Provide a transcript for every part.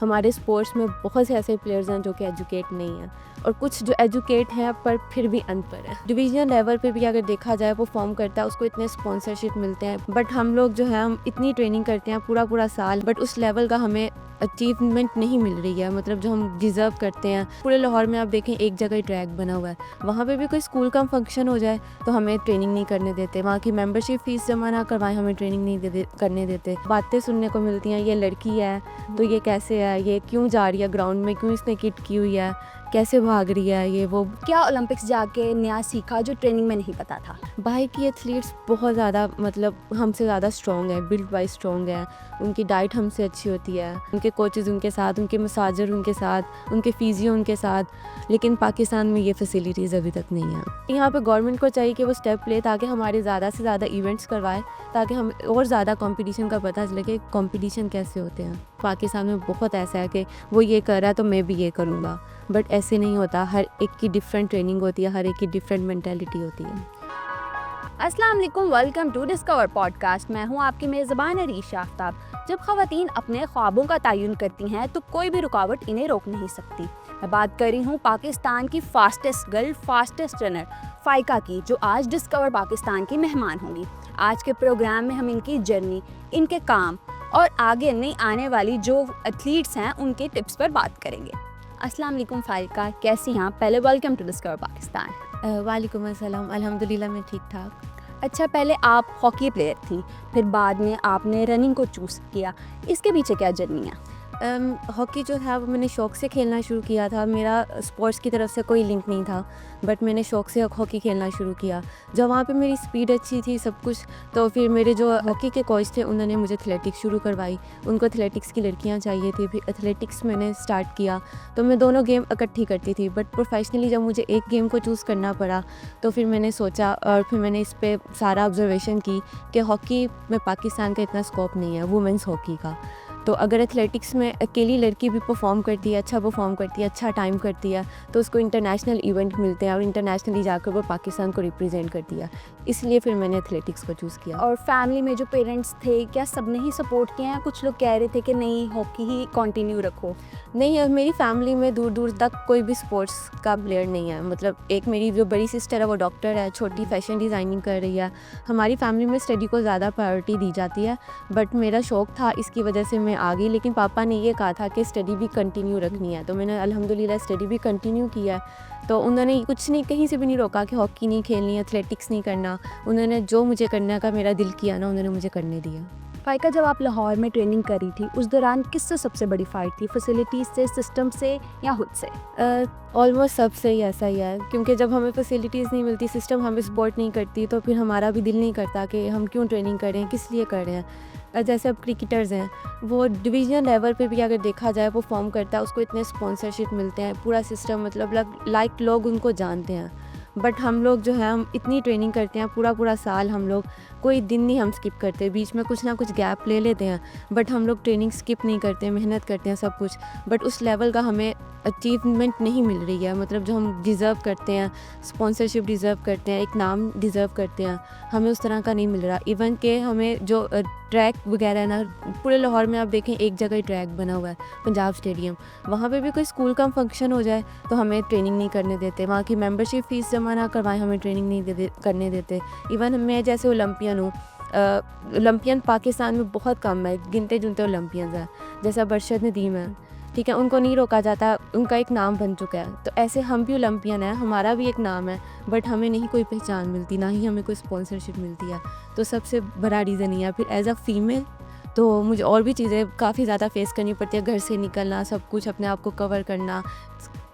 हमारे स्पोर्ट्स में बहुत से ऐसे प्लेयर्स हैं जो कि एजुकेट नहीं हैं और कुछ जो एजुकेट हैं पर फिर भी अनपढ़ है। डिवीजन लेवल पे भी अगर देखा जाए वो फॉर्म करता है, उसको इतने स्पॉन्सरशिप मिलते हैं, बट हम लोग जो है हम इतनी ट्रेनिंग करते हैं पूरा साल, बट उस लेवल का हमें अचीवमेंट नहीं मिल रही है, मतलब जो हम डिज़र्व करते हैं। पूरे लाहौर में आप देखें एक जगह ही ट्रैक बना हुआ है, वहाँ पे भी कोई स्कूल का फंक्शन हो जाए तो हमें ट्रेनिंग नहीं करने देते, वहाँ की मेंबरशिप फ़ीस जमा ना करवाएं हमें ट्रेनिंग नहीं करने देते। बातें सुनने को मिलती हैं, ये लड़की है तो ये कैसे है, ये क्यों जा रही है ग्राउंड में, क्यों इसने किट की हुई है, कैसे भाग रही है, ये वो। क्या ओलंपिक्स जाके नया सीखा जो ट्रेनिंग में नहीं पता था? बाहर की एथलीट्स बहुत ज़्यादा मतलब हमसे ज़्यादा स्ट्रॉन्ग है, बिल्ड वाइज स्ट्रॉन्ग है, उनकी डाइट हमसे अच्छी होती है, उनके कोचेज़ उनके साथ, उनके मसाजर उनके साथ, उनके फिजियो उनके साथ, लेकिन पाकिस्तान में ये फैसिलिटीज़ अभी तक नहीं है। यहाँ पे गवर्नमेंट को चाहिए कि वो स्टेप ले ताकि हमारे ज़्यादा से ज़्यादा इवेंट्स करवाए, ताकि हम और ज़्यादा कंपटीशन का पता चले कि कंपटीशन कैसे होते हैं। पाकिस्तान में बहुत ऐसा है कि वो ये कर रहा है तो मैं भी ये करूँगा, बट ऐसे नहीं होता। हर एक की डिफरेंट ट्रेनिंग होती है, हर एक की डिफरेंट मेंटालिटी होती है। अस्सलाम वालेकुम, वेलकम टू डिस्कवर पॉडकास्ट। मैं हूं आपकी मेज़बान अरीशा आफ्ताब। जब ख़वातीन अपने ख्वाबों का तयन करती हैं तो कोई भी रुकावट इन्हें रोक नहीं सकती। मैं बात कर रही हूं पाकिस्तान की फास्टेस्ट गर्ल, फास्टेस्ट रनर फ़ाइका की, जो आज डिस्कवर पाकिस्तान की मेहमान होंगी। आज के प्रोग्राम में हम इनकी जर्नी, इनके काम और आगे नई आने वाली जो एथलीट्स हैं उनके टिप्स पर बात करेंगे। अस्सलाम वालेकुम फ़ाइका, कैसी हैं आप? पहले वेलकम टू डिस्कवर पाकिस्तान। वालेकुम अस्सलाम, अल्हम्दुलिल्लाह मैं ठीक ठाक। अच्छा, पहले आप हॉकी प्लेयर थी, फिर बाद में आपने रनिंग को चूज़ किया, इसके पीछे क्या जर्नी है? हॉकी जो है वो मैंने शौक़ से खेलना शुरू किया था। मेरा स्पोर्ट्स की तरफ से कोई लिंक नहीं था, बट मैंने शौक़ से हॉकी खेलना शुरू किया। जब वहाँ पे मेरी स्पीड अच्छी थी सब कुछ, तो फिर मेरे जो हॉकी के कोच थे उन्होंने मुझे एथलेटिक्स शुरू करवाई। उनको एथलेटिक्स की लड़कियाँ चाहिए थी, फिर एथलेटिक्स मैंने स्टार्ट किया। तो मैं दोनों गेम इकट्ठी करती थी, बट प्रोफेशनली जब मुझे एक गेम को चूज़ करना पड़ा तो फिर मैंने सोचा और फिर मैंने इस पर सारा ऑब्जर्वेशन की कि हॉकी में पाकिस्तान का इतना स्कोप नहीं है, वुमेंस हॉकी का। तो अगर एथलेटिक्स में अकेली लड़की भी परफॉर्म करती है, अच्छा परफॉर्म करती है, अच्छा टाइम करती है, तो उसको इंटरनेशनल इवेंट मिलते हैं और इंटरनेशनली जाकर वो पाकिस्तान को रिप्रेजेंट करती है। इसलिए फिर मैंने एथलेटिक्स को चूज़ किया। और फैमिली में जो पेरेंट्स थे, क्या सब ने ही सपोर्ट किया है? कुछ लोग कह रहे थे कि नहीं, हॉकी ही कंटिन्यू रखो। नहीं, अब मेरी फैमिली में दूर दूर तक कोई भी स्पोर्ट्स का प्लेयर नहीं है। मतलब एक मेरी जो बड़ी सिस्टर है वो डॉक्टर है, छोटी फैशन डिज़ाइनिंग कर रही है। हमारी फैमिली में स्टडी को ज़्यादा प्रायोरिटी दी जाती है, बट मेरा शौक़ था, इसकी वजह से मैं आ गई। लेकिन पापा ने ये कहा था कि स्टडी भी कंटिन्यू रखनी है, तो मैंने अल्हम्दुलिल्लाह स्टडी भी कंटिन्यू किया। तो उन्होंने कुछ नहीं, कहीं से भी नहीं रोका कि हॉकी नहीं खेलनी, एथलेटिक्स नहीं करना। उन्होंने जो मुझे करने का मेरा दिल किया ना, उन्होंने मुझे करने दिया। फ़ाइका, जब आप लाहौर में ट्रेनिंग करी थी उस दौरान किससे सबसे बड़ी फ़ाइट थी? फैसिलिटीज़ से, सिस्टम से या खुद से? ऑलमोस्ट सबसे ही ऐसा ही है, क्योंकि जब हमें फैसिलिटीज़ नहीं मिलती, सिस्टम हमें सपोर्ट नहीं करती, तो फिर हमारा भी दिल नहीं करता कि हम क्यों ट्रेनिंग कर रहे हैं, किस लिए कर रहे हैं। जैसे अब क्रिकेटर्स हैं, वो डिवीजन लेवल पे भी अगर देखा जाए वो फॉर्म करता है, उसको इतने स्पॉन्सरशिप मिलते हैं, पूरा सिस्टम मतलब लाइक लोग उनको जानते हैं। बट हम लोग जो है हम इतनी ट्रेनिंग करते हैं पूरा साल, हम लोग कोई दिन नहीं हम स्किप करते, बीच में कुछ ना कुछ गैप ले लेते हैं, बट हम लोग ट्रेनिंग स्किप नहीं करते, मेहनत करते हैं सब कुछ, बट उस लेवल का हमें अचीवमेंट नहीं मिल रही है। मतलब जो हम डिज़र्व करते हैं, स्पॉन्सरशिप डिज़र्व करते हैं, एक नाम डिज़र्व करते हैं, हमें उस तरह का नहीं मिल रहा। इवन के हमें जो ट्रैक वगैरह है ना, पूरे लाहौर में आप देखें एक जगह ही ट्रैक बना हुआ है, पंजाब स्टेडियम, वहाँ पे भी कोई स्कूल का फंक्शन हो जाए तो हमें ट्रेनिंग नहीं करने देते, वहाँ की मेंबरशिप फ़ीस जमा ना करवाएं हमें ट्रेनिंग नहीं करने देते। इवन मैं जैसे ओलंपियन हूँ, ओलंपियन पाकिस्तान में बहुत कम है, गिनते चुनते ओलंपियंस हैं, जैसा बरशद नदीम है, ठीक है, उनको नहीं रोका जाता, उनका एक नाम बन चुका है। तो ऐसे हम भी ओलंपियन हैं, हमारा भी एक नाम है, बट हमें नहीं कोई पहचान मिलती, ना ही हमें कोई स्पॉन्सरशिप मिलती है। तो सबसे बड़ा रीज़न ही है। फिर एज अ फीमेल तो मुझे और भी चीज़ें काफ़ी ज़्यादा फेस करनी पड़ती है, घर से निकलना, सब कुछ अपने आप को कवर करना,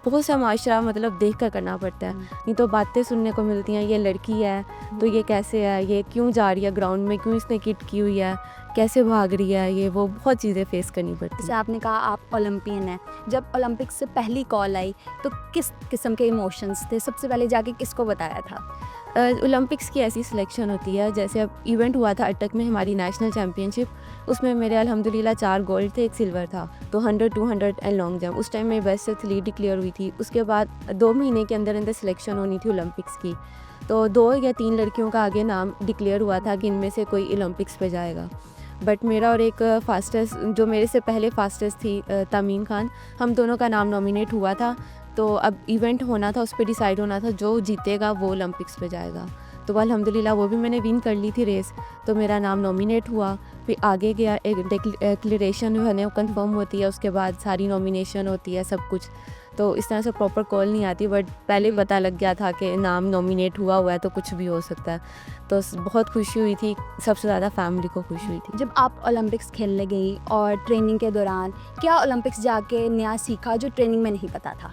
बहुत सा माशरा मतलब देख कर करना पड़ता है। नहीं तो बातें सुनने को मिलती हैं, ये लड़की है तो ये कैसे है, ये क्यों जा रही है ग्राउंड में, क्यों इसने किट की हुई है, कैसे भाग रही है, ये वो बहुत चीज़ें फेस करनी पड़ती जैसे हैं। आपने कहा आप ओलंपियन हैं, जब ओलंपिक्स से पहली कॉल आई तो किस किस्म के इमोशंस थे? सबसे पहले जाके किसको बताया था? ओलंपिक्स की ऐसी सिलेक्शन होती है, जैसे अब इवेंट हुआ था अटक में हमारी नेशनल चैम्पियनशिप, उसमें मेरे अल्हम्दुलिल्लाह 4 गोल्ड थे, 1 सिल्वर था, तो 100, 200 एंड लॉन्ग जंप उस टाइम में बेस्ट एथलीट डिक्लेयर हुई थी। उसके बाद 2 महीने के अंदर अंदर सिलेक्शन होनी थी ओलंपिक्स की, तो 2 या 3 लड़कियों का आगे नाम डिक्लेयर हुआ था कि इनमें से कोई ओलंपिक्स पे जाएगा। बट मेरा और एक फास्टेस्ट जो मेरे से पहले फास्टेस्ट थी तमीम खान, हम दोनों का नाम नॉमिनेट हुआ था। तो अब इवेंट होना था, उस पर डिसाइड होना था जो जीतेगा वो ओलंपिक्स पे जाएगा। तो अल्हम्दुलिल्लाह वो भी मैंने विन कर ली थी रेस, तो मेरा नाम नॉमिनेट हुआ। फिर आगे गया, एक डिक्लेरेशन जो है ना कंफर्म होती है, उसके बाद सारी नॉमिनेशन होती है सब कुछ। तो इस तरह से प्रॉपर कॉल नहीं आती, बट पहले पता लग गया था कि नाम नॉमिनेट हुआ है तो कुछ भी हो सकता है। तो बहुत खुशी हुई थी, सबसे ज़्यादा फैमिली को खुशी हुई थी। जब आप ओलंपिक्स खेलने गई और ट्रेनिंग के दौरान क्या ओलंपिक्स जाके नया सीखा जो ट्रेनिंग में नहीं पता था?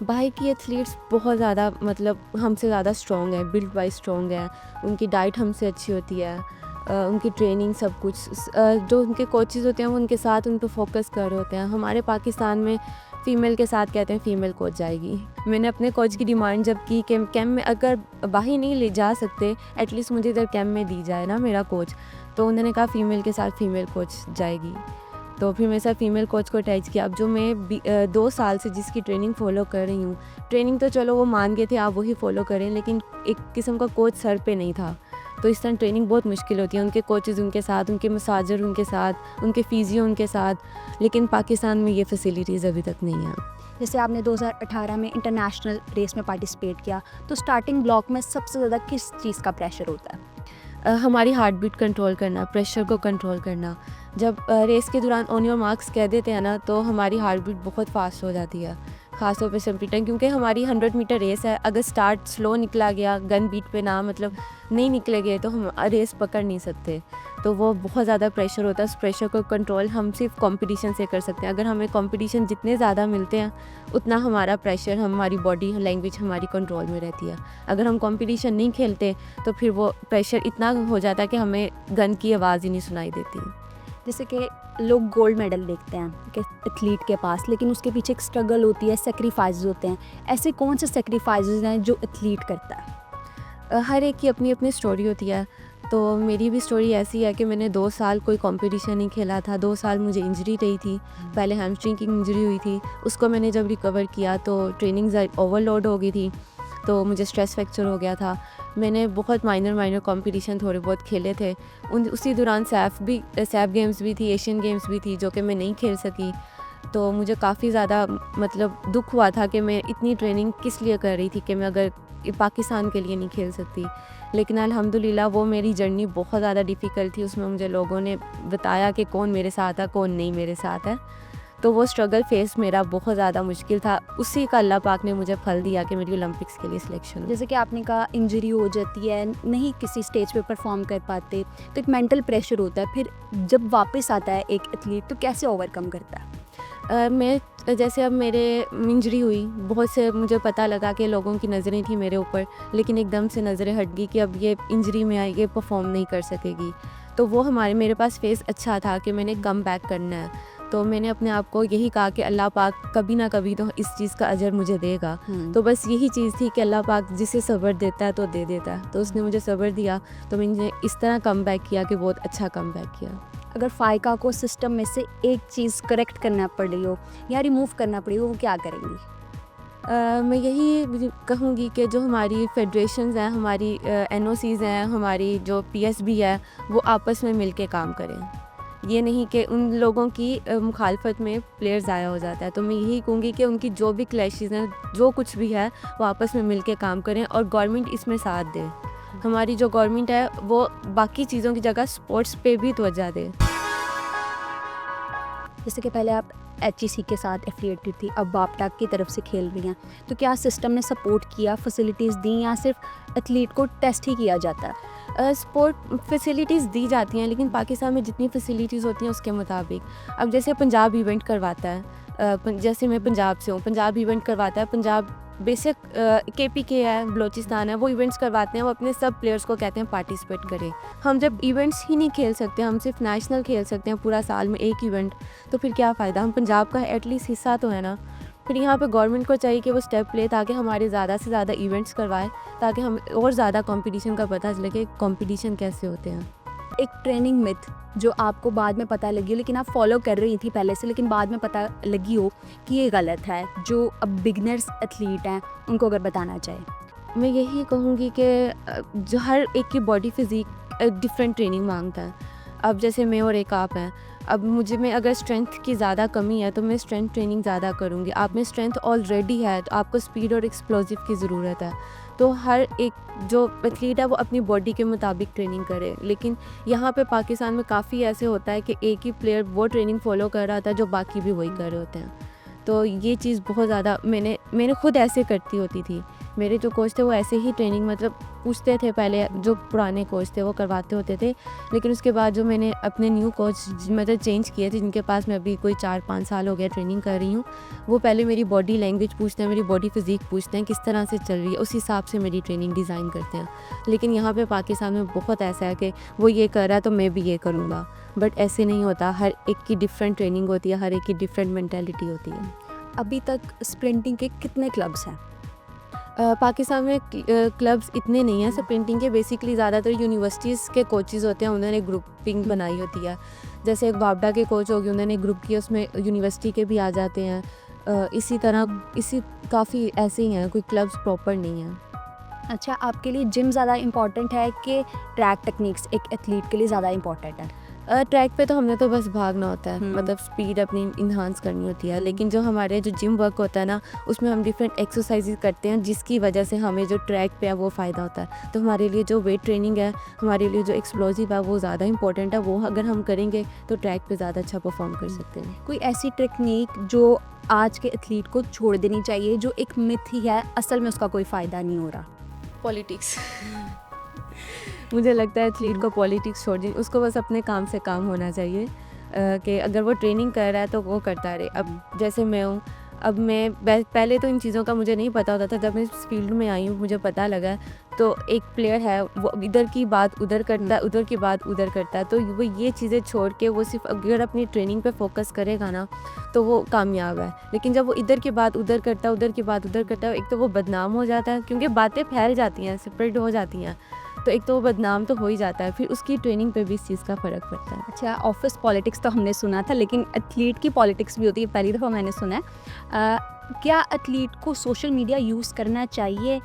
बाहर की एथलीट्स बहुत ज़्यादा मतलब हमसे ज़्यादा स्ट्रॉन्ग है, बिल्ड वाइज स्ट्रॉन्ग है, उनकी डाइट हमसे अच्छी होती है, उनकी ट्रेनिंग सब कुछ, जो उनके कोचेज़ होते हैं वो उनके साथ उन पर फोकस कर रहे होते हैं। हमारे पाकिस्तान में फ़ीमेल के साथ कहते हैं फ़ीमेल कोच जाएगी। मैंने अपने कोच की डिमांड जब की कि कैंप में अगर बाहर नहीं ले जा सकते, एटलीस्ट मुझे इधर कैंप में दी जाए ना मेरा कोच, तो उन्होंने कहा फ़ीमेल के साथ फ़ीमेल कोच जाएगी। तो फिर मेरे साथ फ़ीमेल कोच को अटैच किया। अब जो मैं 2 साल से जिसकी ट्रेनिंग फ़ॉलो कर रही हूँ, ट्रेनिंग तो चलो वो मान गए थे आप वही फ़ॉलो करें, लेकिन एक किस्म का कोच सर पे नहीं था। तो इस तरह ट्रेनिंग बहुत मुश्किल होती है, उनके कोचेज़ उनके साथ, उनके मसाजर उनके साथ, उनके फ़िज़ियो उनके साथ, लेकिन पाकिस्तान में ये फैसिलिटीज़ अभी तक नहीं है। जैसे आपने 2018 में इंटरनेशनल रेस में पार्टिसिपेट किया, तो स्टार्टिंग ब्लॉक में सबसे ज़्यादा किस चीज़ का प्रेशर होता है? हमारी हार्ट बीट कंट्रोल करना, प्रेशर को कंट्रोल करना। जब रेस के दौरान ऑन योर मार्क्स कह देते हैं ना, तो हमारी हार्ट बीट बहुत फास्ट हो जाती है, ख़ासतौर पे स्प्रिंटर, क्योंकि हमारी 100 मीटर रेस है। अगर स्टार्ट स्लो निकला गया, गन बीट पे ना मतलब नहीं निकले गए, तो हम रेस पकड़ नहीं सकते। तो वो बहुत ज़्यादा प्रेशर होता है। उस प्रेशर को कंट्रोल हम सिर्फ कंपटीशन से कर सकते हैं। अगर हमें कंपटीशन जितने ज़्यादा मिलते हैं, उतना हमारा प्रेशर, हमारी बॉडी लैंग्वेज हमारी कंट्रोल में रहती है। अगर हम कंपटीशन नहीं खेलते, तो फिर वो प्रेशर इतना हो जाता है कि हमें गन की आवाज़ ही नहीं सुनाई देती। जैसे कि लोग गोल्ड मेडल देखते हैं कि एथलीट के पास, लेकिन उसके पीछे एक स्ट्रगल होती है, सेक्रीफाइस होते हैं। ऐसे कौन से सेक्रीफाइस हैं जो एथलीट करता है? हर एक की अपनी अपनी स्टोरी होती है। तो मेरी भी स्टोरी ऐसी है कि मैंने 2 साल कोई कंपटीशन नहीं खेला था। 2 साल मुझे इंजरी रही थी। पहले हैमस्ट्रिंग की इंजरी हुई थी, उसको मैंने जब रिकवर किया तो ट्रेनिंग ओवरलोड हो गई थी, तो मुझे स्ट्रेस फ्रैक्चर हो गया था। मैंने बहुत माइनर कंपटीशन थोड़े बहुत खेले थे। उसी दौरान सैफ गेम्स भी थी, एशियन गेम्स भी थी, जो कि मैं नहीं खेल सकी। तो मुझे काफ़ी ज़्यादा मतलब दुख हुआ था कि मैं इतनी ट्रेनिंग किस लिए कर रही थी कि मैं अगर पाकिस्तान के लिए नहीं खेल सकती। लेकिन अल्हम्दुलिल्लाह वो मेरी जर्नी बहुत ज़्यादा डिफ़िकल्ट थी। उसमें मुझे लोगों ने बताया कि कौन मेरे साथ है, कौन नहीं मेरे साथ है। तो वो स्ट्रगल फेस मेरा बहुत ज़्यादा मुश्किल था। उसी का अल्लाह पाक ने मुझे फल दिया कि मेरी ओलंपिक्स के लिए सिलेक्शन हुई। जैसे कि आपने कहा इंजरी हो जाती है, नहीं किसी स्टेज पे परफॉर्म कर पाते, तो एक मेंटल प्रेशर होता है। फिर जब वापस आता है एक एथलीट, तो कैसे ओवरकम करता है? मैं जैसे अब मेरे इंजरी हुई, बहुत से मुझे पता लगा कि लोगों की नज़रें थी मेरे ऊपर, लेकिन एकदम से नज़रें हट गई कि अब ये इंजरी में आएगी, परफॉर्म नहीं कर सकेगी। तो वो मेरे पास फेस अच्छा था कि मैंने कम बैक करना है। तो मैंने अपने आप को यही कहा कि अल्लाह पाक कभी ना कभी तो इस चीज़ का अजर मुझे देगा। तो बस यही चीज़ थी कि अल्लाह पाक जिसे सब्र देता है तो दे देता है। तो उसने मुझे सब्र दिया, तो मैंने इस तरह कम बैक किया कि बहुत अच्छा कम बैक किया। अगर फ़ाइका को सिस्टम में से एक चीज़ करेक्ट करना पड़ रही हो या रिमूव करना पड़ी हो, वो क्या करेंगी? मैं यही कहूँगी कि जो हमारी फेडरेशंस हैं, हमारी एनओसीज़ हैं, हमारी जो पीएसबी है, वो आपस में मिल के काम करें। ये नहीं कि उन लोगों की मुखालफत में प्लेयर ज़ाया हो जाता है। तो मैं यही कहूँगी कि उनकी जो भी क्लैशेज़ हैं, जो कुछ भी है, वो आपस में मिल के काम करें और गवर्नमेंट इसमें साथ दे। हमारी जो गवर्नमेंट है वो बाकी चीज़ों की जगह स्पोर्ट्स पे भी तवज्जो दे। जैसे कि पहले आप HEC के साथ एफिलिएटेड थी, अब बापटाक की तरफ से खेल रही हैं, तो क्या सिस्टम ने सपोर्ट किया, फैसिलिटीज़ दी, या सिर्फ एथलीट को टेस्ट ही किया जाता है? स्पोर्ट फैसिलिटीज़ दी जाती हैं, लेकिन पाकिस्तान में जितनी फैसिलिटीज़ होती हैं उसके मुताबिक। अब जैसे पंजाब इवेंट करवाता है, जैसे मैं पंजाब से हूँ, पंजाब इवेंट करवाता है, पंजाब बेसिक KPK है, बलोचिस्तान है, वो इवेंट्स करवाते हैं, वो अपने सब प्लेयर्स को कहते हैं पार्टिसिपेट करें। हम जब इवेंट्स ही नहीं खेल सकते, हम सिर्फ नेशनल खेल सकते हैं पूरा साल में एक इवेंट, तो फिर क्या फ़ायदा? हम पंजाब का एटलीस्ट हिस्सा तो है ना। फिर यहाँ पे गवर्नमेंट को चाहिए कि वो स्टेप ले ताकि हमारे ज़्यादा से ज़्यादा इवेंट्स करवाए, ताकि हम और ज़्यादा कंपटीशन का पता चले कि कंपटीशन कैसे होते हैं। एक ट्रेनिंग मिथ जो आपको बाद में पता लगी हो, लेकिन आप फॉलो कर रही थी पहले से, लेकिन बाद में पता लगी हो कि ये गलत है, जो अब बिगनर्स एथलीट हैं उनको अगर बताना चाहे? मैं यही कहूँगी कि जो हर एक की बॉडी फिज़िक डिफरेंट ट्रेनिंग मांगता है। अब जैसे मैं और एक आप हैं, अब मुझे में अगर स्ट्रेंथ की ज़्यादा कमी है तो मैं स्ट्रेंथ ट्रेनिंग ज़्यादा करूँगी। आप में स्ट्रेंथ ऑलरेडी है तो आपको स्पीड और एक्सप्लोसिव की ज़रूरत है। तो हर एक जो एथलीट है वो अपनी बॉडी के मुताबिक ट्रेनिंग करे। लेकिन यहाँ पे पाकिस्तान में काफ़ी ऐसे होता है कि एक ही प्लेयर वो ट्रेनिंग फॉलो कर रहा था जो बाकी भी वही कर रहे होते हैं। तो ये चीज़ बहुत ज़्यादा मैंने खुद ऐसे करती होती थी। मेरे जो कोच थे वो ऐसे ही ट्रेनिंग मतलब पूछते थे, पहले जो पुराने कोच थे वो करवाते होते थे। लेकिन उसके बाद जो मैंने अपने न्यू कोच मतलब चेंज किए थे, जिनके पास मैं अभी कोई 4-5 साल हो गया ट्रेनिंग कर रही हूँ, वो पहले मेरी बॉडी लैंग्वेज पूछते हैं, मेरी बॉडी फिज़िक पूछते हैं किस तरह से चल रही है, उस हिसाब से मेरी ट्रेनिंग डिज़ाइन करते हैं। लेकिन यहाँ पे पाकिस्तान में बहुत ऐसा है कि वो ये कर रहा है तो मैं भी ये करूँगा, बट ऐसे नहीं होता। हर एक की डिफरेंट ट्रेनिंग होती है, हर एक की डिफरेंट मेंटालिटी होती है। अभी तक स्प्रिंटिंग के कितने क्लब्स हैं? पाकिस्तान में क्लब्स इतने नहीं हैं स्प्रिंटिंग के। बेसिकली ज़्यादातर यूनिवर्सिटीज़ के कोचेज़ होते हैं, उन्होंने ग्रुपिंग बनाई होती है। जैसे एक बाबडा के कोच हो गए, उन्होंने ग्रुप किया, उसमें यूनिवर्सिटी के भी आ जाते हैं। इसी तरह काफ़ी ऐसे ही हैं, कोई क्लब्स प्रॉपर नहीं हैं। अच्छा, आपके लिए जिम ज़्यादा इम्पॉर्टेंट है कि ट्रैक टेक्निक्स एक एथलीट के लिए ज़्यादा इम्पॉर्टेंट है? ट्रैक पे तो हमने तो बस भागना होता है, हम्म। मतलब स्पीड अपनी इन्हांस करनी होती है। लेकिन जो हमारे जो जिम वर्क होता है ना, उसमें हम डिफरेंट एक्सरसाइजेज करते हैं जिसकी वजह से हमें जो ट्रैक पे है वो फ़ायदा होता है। तो हमारे लिए जो वेट ट्रेनिंग है, हमारे लिए जो एक्सप्लोसिव है वो ज़्यादा इंपॉर्टेंट है। वो अगर हम करेंगे तो ट्रैक पे ज़्यादा अच्छा परफॉर्म कर सकते हैं। कोई ऐसी टेक्निक जो आज के एथलीट को छोड़ देनी चाहिए, जो एक मिथ ही है, असल में उसका कोई फ़ायदा नहीं हो रहा? पॉलिटिक्स मुझे लगता है एथलीट को पॉलिटिक्स छोड़ दी, उसको बस अपने काम से काम होना चाहिए। कि अगर वो ट्रेनिंग कर रहा है तो वो करता रहे। अब जैसे मैं हूँ, अब मैं पहले तो इन चीज़ों का मुझे नहीं पता होता था। जब मैं इस फील्ड में आई हूँ मुझे पता लगा। तो एक प्लेयर है वो इधर की बात उधर करता है, उधर की बात उधर करता है। तो वो ये चीज़ें छोड़ के वो सिर्फ अगर अपनी ट्रेनिंग पे फोकस करेगा ना तो वो कामयाब है। लेकिन जब वो इधर की बात उधर करता है, उधर की बात उधर करता है, एक तो वो बदनाम हो जाता है क्योंकि बातें फैल जाती हैं, स्प्रेड हो जाती हैं। तो एक तो वो बदनाम तो हो ही जाता है, फिर उसकी ट्रेनिंग पे भी इस चीज़ का फ़र्क पड़ता है। अच्छा, ऑफिस पॉलिटिक्स तो हमने सुना था, लेकिन एथलीट की पॉलिटिक्स भी होती है, पहली दफ़ा मैंने सुना है। क्या एथलीट को सोशल मीडिया यूज़ करना चाहिए?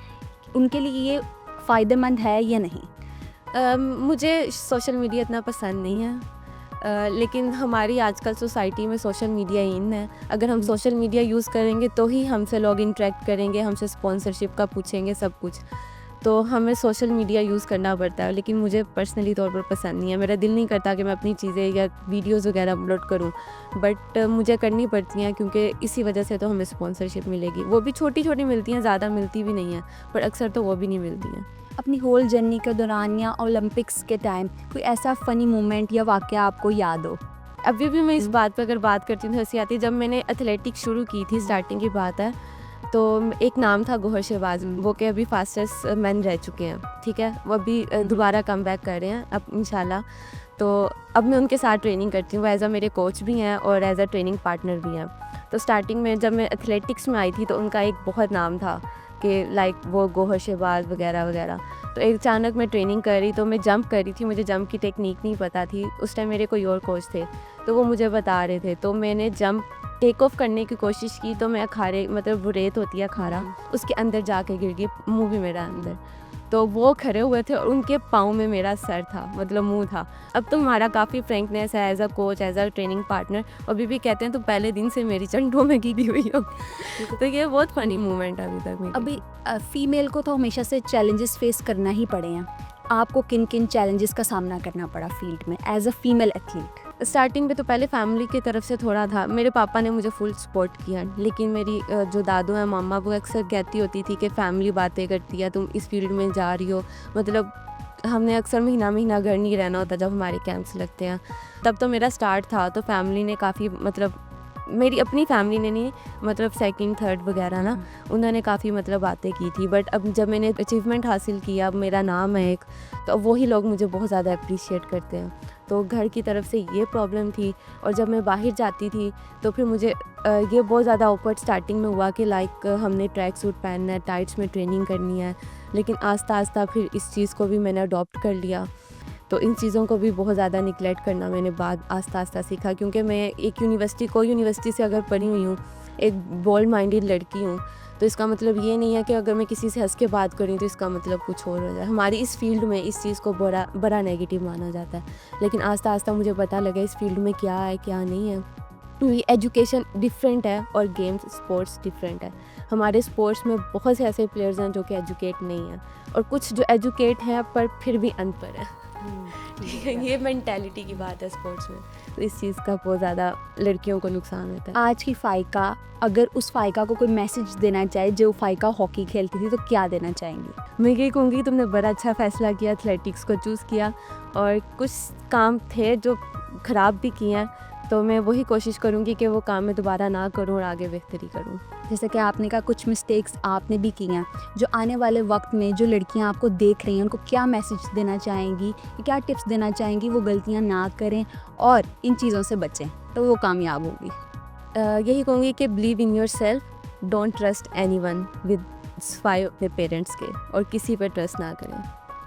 उनके लिए ये फ़ायदेमंद है या नहीं? मुझे सोशल मीडिया इतना पसंद नहीं है। लेकिन हमारी आजकल सोसाइटी में सोशल मीडिया इन है। अगर हम सोशल मीडिया यूज़ करेंगे तो ही हमसे लोग इंटरेक्ट करेंगे, हमसे स्पॉन्सरशिप का पूछेंगे, सब कुछ। तो हमें सोशल मीडिया यूज़ करना पड़ता है। लेकिन मुझे पर्सनली तौर पर पसंद नहीं है। मेरा दिल नहीं करता कि मैं अपनी चीज़ें या वीडियोज़ वगैरह अपलोड करूं, बट मुझे करनी पड़ती हैं क्योंकि इसी वजह से तो हमें स्पॉन्सरशिप मिलेगी। वो भी छोटी छोटी मिलती हैं, ज़्यादा मिलती भी नहीं है, पर अक्सर तो वो भी नहीं मिलती हैं। अपनी होल जर्नी के दौरान या ओलंपिक्स के टाइम कोई ऐसा फ़नी मोमेंट या वाक़या आपको याद हो? अभी भी मैं इस बात पर अगर बात करती हूँ तो हंसी आती है। जब मैंने एथलेटिक्स शुरू की थी, स्टार्टिंग की बात है, तो एक नाम था गोहर शहबाज, वो के अभी फास्टेस्ट मैन रह चुके हैं, ठीक है। वो अभी दोबारा कम बैक कर रहे हैं अब इंशाल्लाह। तो अब मैं उनके साथ ट्रेनिंग करती हूँ। वो एज अ मेरे कोच भी हैं और एज अ ट्रेनिंग पार्टनर भी हैं। तो स्टार्टिंग में जब मैं एथलेटिक्स में आई थी तो उनका एक बहुत नाम था कि लाइक वो गोहर शहबाज वगैरह वगैरह। तो एक अचानक मैं ट्रेनिंग कर रही, तो मैं जंप कर रही थी, मुझे जंप की टेक्निक नहीं पता थी। उस टाइम मेरे कोई और कोच थे तो वो मुझे बता रहे थे। तो मैंने जंप टेक ऑफ करने की कोशिश की तो मैं अखाड़े, मतलब वो रेत होती है अखाड़ा, उसके अंदर जाके गिर गई, मुँह भी मेरा अंदर। तो वो खड़े हुए थे और उनके पाँव में मेरा सर था, मतलब मुंह था। अब तो हमारा काफ़ी फ्रेंकनेस है as a coach, as a training partner. अभी भी कहते हैं तो पहले दिन से मेरी चंडों में गिरी हुई हो। तो ये बहुत फनी मोमेंट है अभी तक मेरी। अभी फ़ीमेल को तो हमेशा से चैलेंजेस फेस करना ही पड़े हैं। आपको किन किन चैलेंजेस का सामना करना पड़ा फील्ड में as a female athlete? Starting में तो पहले फैमिली की तरफ से थोड़ा था। मेरे पापा ने मुझे फुल सपोर्ट किया, लेकिन मेरी जो दादू हैं, मामा, वो अक्सर कहती होती थी कि फैमिली बातें करती है, तुम इस फील्ड में जा रही हो। मतलब हमने अक्सर महीना महीना घर नहीं रहना होता जब हमारे कैंप्स लगते हैं। तब तो मेरा स्टार्ट था, तो फैमिली ने काफ़ी, मतलब मेरी अपनी फैमिली ने नहीं, मतलब सेकंड थर्ड वगैरह ना, उन्होंने काफ़ी मतलब बातें की थी। बट अब जब मैंने अचीवमेंट हासिल किया, अब मेरा नाम है एक, तो वही लोग मुझे बहुत ज़्यादा अप्रिशिएट करते हैं। तो घर की तरफ से ये प्रॉब्लम थी। और जब मैं बाहर जाती थी तो फिर मुझे ये बहुत ज़्यादा ऑकवर्ड स्टार्टिंग में हुआ कि लाइक हमने ट्रैक सूट पहनना है, टाइट्स में ट्रेनिंग करनी है। लेकिन आस्ता आस्ता फिर इस चीज़ को भी मैंने अडॉप्ट कर लिया। तो इन चीज़ों को भी बहुत ज़्यादा निगलेक्ट करना मैंने बाद आस्ता आस्ता सीखा, क्योंकि मैं एक यूनिवर्सिटी से अगर पढ़ी हुई हूँ, एक बोल्ड माइंडेड लड़की हूँ, तो इसका मतलब ये नहीं है कि अगर मैं किसी से हंस के बात करूँ तो इसका मतलब कुछ और हो जाए। हमारी इस फील्ड में इस चीज़ को बड़ा नेगेटिव माना जाता है, लेकिन आस्ता आस्ता मुझे पता लगा इस फील्ड में क्या है क्या नहीं है। ये एजुकेशन डिफरेंट है और गेम्स स्पोर्ट्स डिफरेंट है। हमारे स्पोर्ट्स में बहुत से ऐसे प्लेयर्स हैं जो कि एजुकेट नहीं हैं, और कुछ जो एजुकेट हैं पर फिर भी अनपढ़ है। ये मेंटालिटी की बात है स्पोर्ट्स में, तो इस चीज़ का बहुत ज़्यादा लड़कियों को नुकसान होता है। आज की फ़ाइका, अगर उस फ़ाइका को कोई मैसेज देना चाहे जो फ़ाइका हॉकी खेलती थी, तो क्या देना चाहेंगी? मैं ये कहूँगी तुमने बड़ा अच्छा फ़ैसला किया, एथलेटिक्स को चूज़ किया, और कुछ काम थे जो ख़राब भी किए हैं, तो मैं वही कोशिश करूँगी कि वो काम मैं दोबारा ना करूँ और आगे बेहतरी करूँ। जैसे कि आपने कहा कुछ मिस्टेक्स आपने भी की हैं, जो आने वाले वक्त में जो लड़कियां आपको देख रही हैं उनको क्या मैसेज देना चाहेंगी, क्या टिप्स देना चाहेंगी वो गलतियां ना करें और इन चीज़ों से बचें तो वो कामयाब होगी? यही कहूँगी कि believe in your self, don't trust anyone with five अपने पेरेंट्स के, और किसी पर ट्रस्ट ना करें।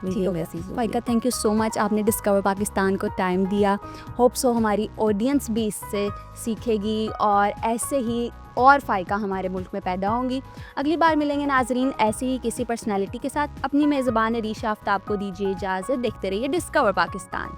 ठीक ये हो मैसेज गया। फ़ाइका, थैंक यू सो मच, आपने डिस्कवर पाकिस्तान को टाइम दिया। होप सो हमारी ऑडियंस भी इससे सीखेगी और ऐसे ही और फ़ाइका हमारे मुल्क में पैदा होंगी। अगली बार मिलेंगे नाजरीन ऐसे ही किसी पर्सनैलिटी के साथ। अपनी मेज़बान अरीशा आफ्ताब को दीजिए इजाज़त। देखते रहिए डिस्कवर पाकिस्तान।